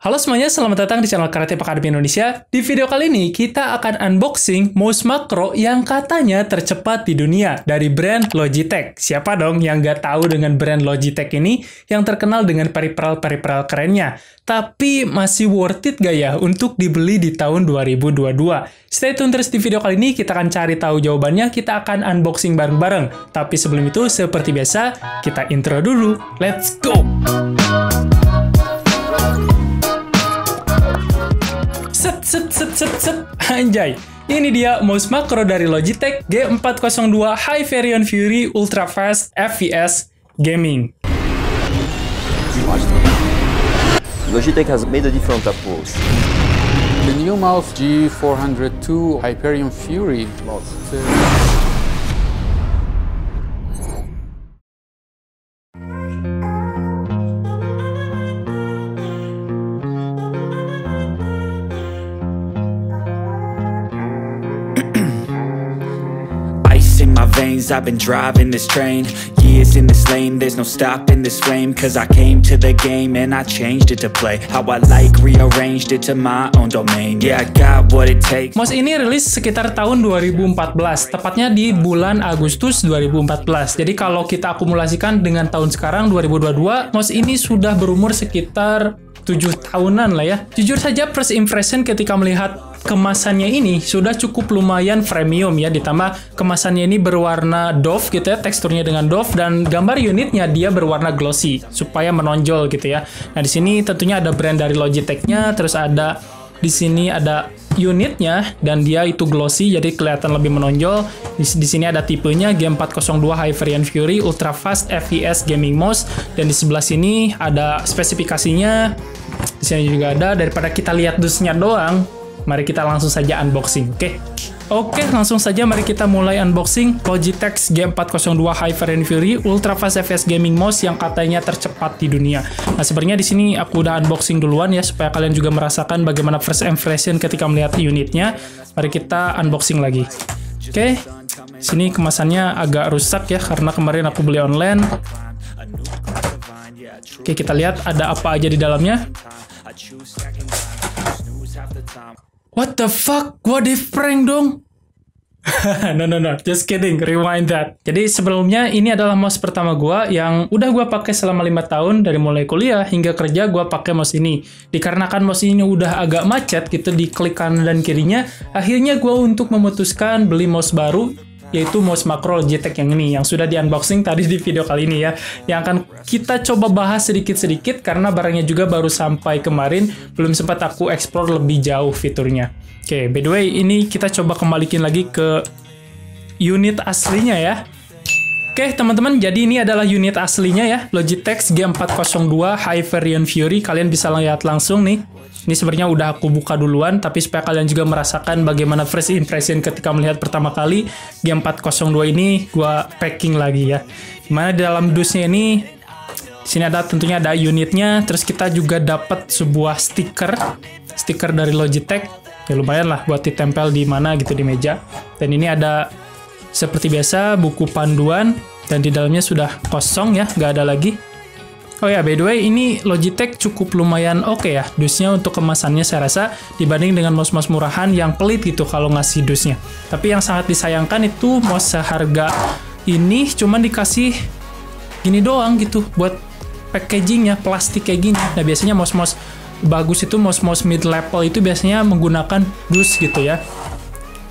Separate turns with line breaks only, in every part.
Halo semuanya, selamat datang di channel Karate Academy Indonesia. Di video kali ini, kita akan unboxing mouse makro yang katanya tercepat di dunia dari brand Logitech. Siapa dong yang nggak tahu dengan brand Logitech ini yang terkenal dengan peripheral kerennya? Tapi masih worth it gak ya untuk dibeli di tahun 2022? Stay tune terus di video kali ini, kita akan cari tahu jawabannya, kita akan unboxing bareng-bareng. Tapi sebelum itu, seperti biasa, kita intro dulu. Let's go! Set. Anjay. Ini dia mouse makro dari Logitech G402 Hyperion Fury Ultra Fast FPS Gaming.
Logitech has made a different approach.
The new mouse G402 Hyperion Fury mouse.
In my veins, I've been driving this train. Years in this lane, there's no stopping this flame. Cause I came to the game and I changed it to play how I like, rearranged it to my own domain. Yeah, I got what it takes.
Mouse ini rilis sekitar tahun 2014, tepatnya di bulan Agustus 2014. Jadi kalau kita akumulasikan dengan tahun sekarang 2022, mouse ini sudah berumur sekitar 7 tahunan lah ya. Jujur saja first impression ketika melihat kemasannya ini sudah cukup lumayan premium ya, ditambah kemasannya ini berwarna doff gitu ya, teksturnya dengan doff, dan gambar unitnya dia berwarna glossy supaya menonjol gitu ya. Nah, di sini tentunya ada brand dari Logitech-nya, terus ada di sini ada unitnya dan dia itu glossy jadi kelihatan lebih menonjol. Di sini ada tipenya G402 Hyperion Fury Ultra Fast FPS Gaming Mouse, dan di sebelah sini ada spesifikasinya. Di sini juga ada. Daripada kita lihat dusnya doang, mari kita langsung saja unboxing, oke? Langsung saja mari kita mulai unboxing Logitech G402 Hyperion Fury Ultra Fast FPS Gaming Mouse yang katanya tercepat di dunia. Nah, sebenarnya di sini aku udah unboxing duluan ya, supaya kalian juga merasakan bagaimana first impression ketika melihat unitnya. Mari kita unboxing lagi. Oke, sini kemasannya agak rusak ya, karena kemarin aku beli online. Oke, kita lihat ada apa aja di dalamnya. What the fuck? Gua di prank dong. No, just kidding, rewind that. Jadi sebelumnya ini adalah mouse pertama gua yang udah gua pakai selama 5 tahun, dari mulai kuliah hingga kerja gua pakai mouse ini. Dikarenakan mouse ini udah agak macet gitu di klik kanan dan kirinya, akhirnya gua untuk memutuskan beli mouse baru, yaitu mouse makro Logitech yang ini, yang sudah di-unboxing tadi di video kali ini ya, yang akan kita coba bahas sedikit-sedikit karena barangnya juga baru sampai kemarin, belum sempat aku explore lebih jauh fiturnya. Oke, by the way, ini kita coba kembalikan lagi ke unit aslinya ya. Oke, teman-teman, jadi ini adalah unit aslinya ya, Logitech G402 Hyperion Fury. Kalian bisa lihat langsung nih. Ini sebenarnya udah aku buka duluan, tapi supaya kalian juga merasakan bagaimana first impression ketika melihat pertama kali G402 ini, gua packing lagi ya. Dimana di dalam dusnya ini, di sini ada tentunya ada unitnya, terus kita juga dapat sebuah stiker dari Logitech. Ya lumayan lah buat ditempel di mana gitu, di meja. Dan ini ada seperti biasa buku panduan, dan di dalamnya sudah kosong ya, nggak ada lagi. Oh ya, by the way, ini Logitech cukup lumayan oke ya, dusnya untuk kemasannya saya rasa, dibanding dengan mouse-mouse murahan yang pelit gitu kalau ngasih dusnya. Tapi yang sangat disayangkan itu mouse seharga ini cuman dikasih gini doang gitu, buat packagingnya, plastik kayak gini. Nah, biasanya mouse-mouse bagus itu, mouse-mouse mid-level itu biasanya menggunakan dus gitu ya,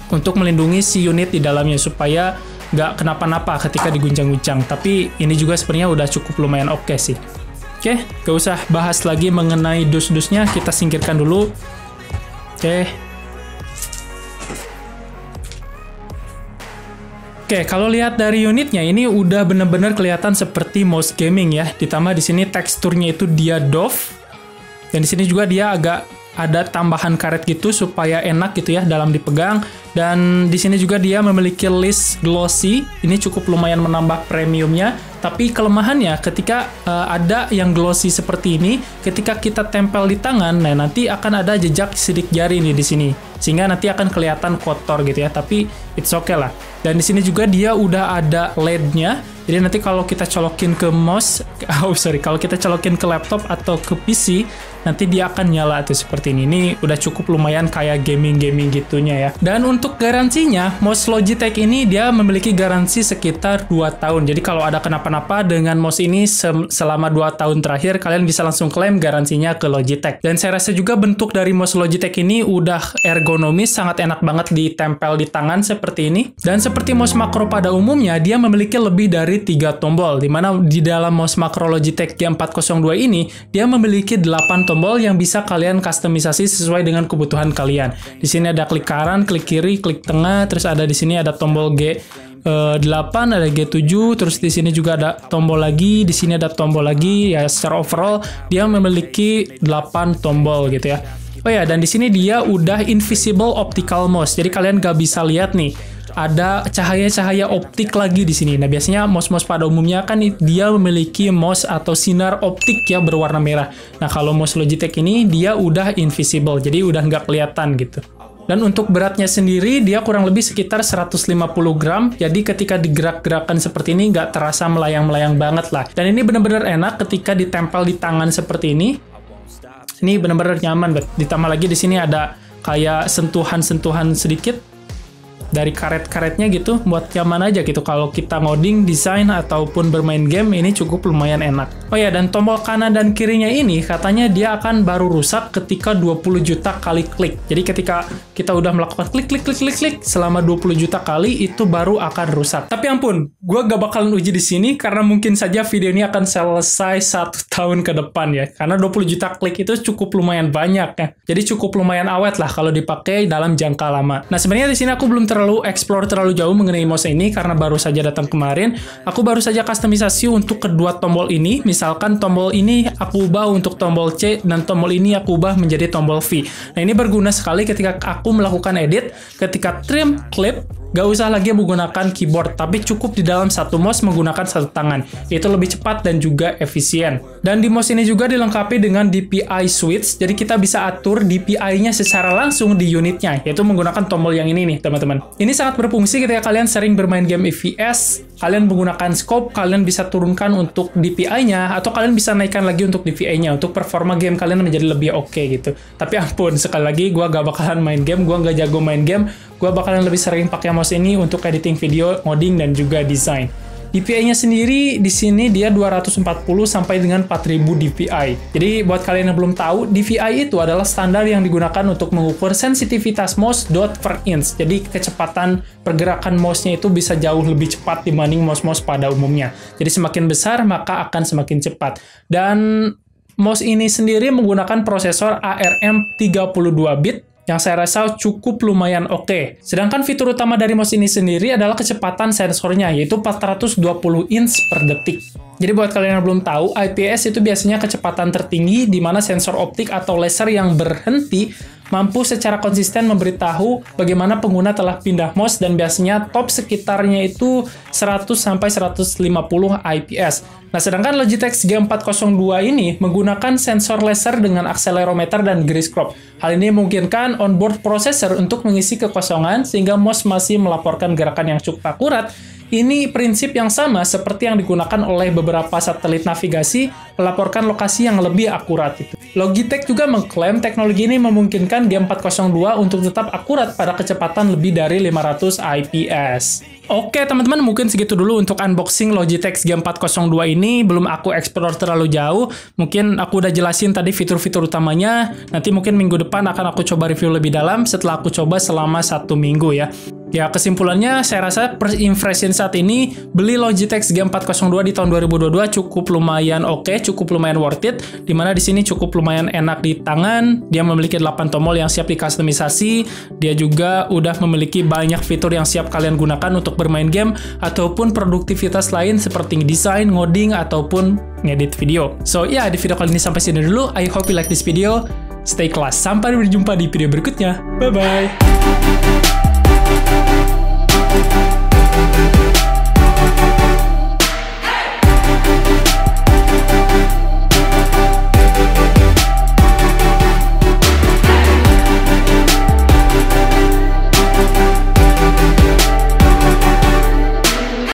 untuk melindungi si unit di dalamnya, supaya nggak kenapa-napa ketika diguncang-guncang. Tapi ini juga sebenarnya udah cukup lumayan oke sih. Oke, gak usah bahas lagi mengenai dus-dusnya, kita singkirkan dulu. Oke, kalau lihat dari unitnya ini udah bener-bener kelihatan seperti mouse gaming ya. Ditambah di sini teksturnya itu dia doff, dan di sini juga dia agak ada tambahan karet gitu supaya enak gitu ya dalam dipegang. Dan di sini juga dia memiliki list glossy, ini cukup lumayan menambah premiumnya. Tapi kelemahannya ketika ada yang glossy seperti ini, ketika kita tempel di tangan, nah nanti akan ada jejak sidik jari nih di sini, sehingga nanti akan kelihatan kotor gitu ya. Tapi it's okay lah. Dan di sini juga dia udah ada LED-nya. Jadi nanti kalau kita colokin ke mouse, kalau kita colokin ke laptop atau ke PC, nanti dia akan nyala tuh seperti ini. Ini udah cukup lumayan kayak gaming-gaming gitunya ya. Dan untuk garansinya, mouse Logitech ini dia memiliki garansi sekitar 2 tahun. Jadi kalau ada kenapa-napa dengan mouse ini selama 2 tahun terakhir, kalian bisa langsung klaim garansinya ke Logitech. Dan saya rasa juga bentuk dari mouse Logitech ini udah ergonomis, sangat enak banget ditempel di tangan seperti ini. Dan seperti mouse makro pada umumnya, dia memiliki lebih dari 3 tombol, dimana di dalam mouse makro Logitech G402 ini, dia memiliki 8 tombol yang bisa kalian customisasi sesuai dengan kebutuhan kalian. Di sini ada klik kanan, klik kiri, klik tengah, terus ada di sini ada tombol G8, ada G7, terus di sini juga ada tombol lagi, di sini ada tombol lagi. Ya, secara overall dia memiliki 8 tombol gitu ya. Oh ya, dan di sini dia udah invisible optical mouse. Jadi kalian gak bisa lihat nih, ada cahaya-cahaya optik lagi di sini. Nah, biasanya mouse-mouse pada umumnya kan dia memiliki mouse atau sinar optik ya berwarna merah. Nah, kalau mouse Logitech ini dia udah invisible, jadi udah nggak kelihatan gitu. Dan untuk beratnya sendiri, dia kurang lebih sekitar 150 gram. Jadi ketika digerak-gerakan seperti ini nggak terasa melayang-melayang banget lah. Dan ini benar-benar enak ketika ditempel di tangan seperti ini. Ini benar-benar nyaman. Ditambah lagi di sini ada kayak sentuhan-sentuhan sedikit dari karet-karetnya gitu, buat nyaman aja gitu. Kalau kita ngoding, desain, ataupun bermain game, ini cukup lumayan enak. Oh ya, dan tombol kanan dan kirinya ini katanya dia akan baru rusak ketika 20 juta kali klik. Jadi ketika kita udah melakukan klik selama 20 juta kali, itu baru akan rusak. Tapi ampun, gue gak bakalan uji di sini karena mungkin saja video ini akan selesai 1 tahun ke depan ya. Karena 20 juta klik itu cukup lumayan banyak ya. Jadi cukup lumayan awet lah kalau dipakai dalam jangka lama. Nah, sebenarnya di sini aku belum terlalu explore terlalu jauh mengenai mouse ini karena baru saja datang kemarin. Aku baru saja customisasi untuk kedua tombol ini. Misalkan tombol ini aku ubah untuk tombol C dan tombol ini aku ubah menjadi tombol V. Nah, ini berguna sekali ketika aku melakukan edit, ketika trim clip. Gak usah lagi menggunakan keyboard, tapi cukup di dalam satu mouse menggunakan satu tangan. Itu lebih cepat dan juga efisien. Dan di mouse ini juga dilengkapi dengan DPI switch, jadi kita bisa atur DPI-nya secara langsung di unitnya, yaitu menggunakan tombol yang ini nih, teman-teman. Ini sangat berfungsi ketika kalian sering bermain game FPS, kalian menggunakan scope, kalian bisa turunkan untuk DPI-nya, atau kalian bisa naikkan lagi untuk DPI-nya, untuk performa game kalian menjadi lebih oke gitu. Tapi ampun, sekali lagi, gue gak bakalan main game, gue gak jago main game, gue bakalan lebih sering pakai mouse ini untuk editing video, ngoding, dan juga desain. DPI-nya sendiri di sini dia 240 sampai dengan 4000 DPI. Jadi buat kalian yang belum tahu, DPI itu adalah standar yang digunakan untuk mengukur sensitivitas mouse dot per inch. Jadi kecepatan pergerakan mouse-nya itu bisa jauh lebih cepat dibanding mouse-mouse pada umumnya. Jadi semakin besar maka akan semakin cepat. Dan mouse ini sendiri menggunakan prosesor ARM 32 bit yang saya rasa cukup lumayan oke. Sedangkan fitur utama dari mouse ini sendiri adalah kecepatan sensornya, yaitu 420 inch per detik. Jadi buat kalian yang belum tahu, IPS itu biasanya kecepatan tertinggi di mana sensor optik atau laser yang berhenti mampu secara konsisten memberitahu bagaimana pengguna telah pindah mouse, dan biasanya top sekitarnya itu 100 sampai 150 IPS. Nah, sedangkan Logitech G402 ini menggunakan sensor laser dengan akselerometer dan gyroscope. Hal ini memungkinkan onboard processor untuk mengisi kekosongan sehingga mouse masih melaporkan gerakan yang cukup akurat. Ini prinsip yang sama seperti yang digunakan oleh beberapa satelit navigasi melaporkan lokasi yang lebih akurat itu. Logitech juga mengklaim teknologi ini memungkinkan G402 untuk tetap akurat pada kecepatan lebih dari 500 IPS. Oke teman-teman, mungkin segitu dulu untuk unboxing Logitech G402 ini. Belum aku explore terlalu jauh, mungkin aku udah jelasin tadi fitur-fitur utamanya. Nanti mungkin minggu depan akan aku coba review lebih dalam setelah aku coba selama 1 minggu ya. Ya, kesimpulannya saya rasa first impression saat ini beli Logitech G402 di tahun 2022 cukup lumayan oke, cukup lumayan worth it. Dimana di sini cukup lumayan enak di tangan. Dia memiliki 8 tombol yang siap dikustomisasi. Dia juga udah memiliki banyak fitur yang siap kalian gunakan untuk bermain game ataupun produktivitas lain seperti desain, ngoding, ataupun ngedit video. So ya, di video kali ini sampai sini dulu. I hope you like this video. Stay class. Sampai berjumpa di video berikutnya. Bye-bye.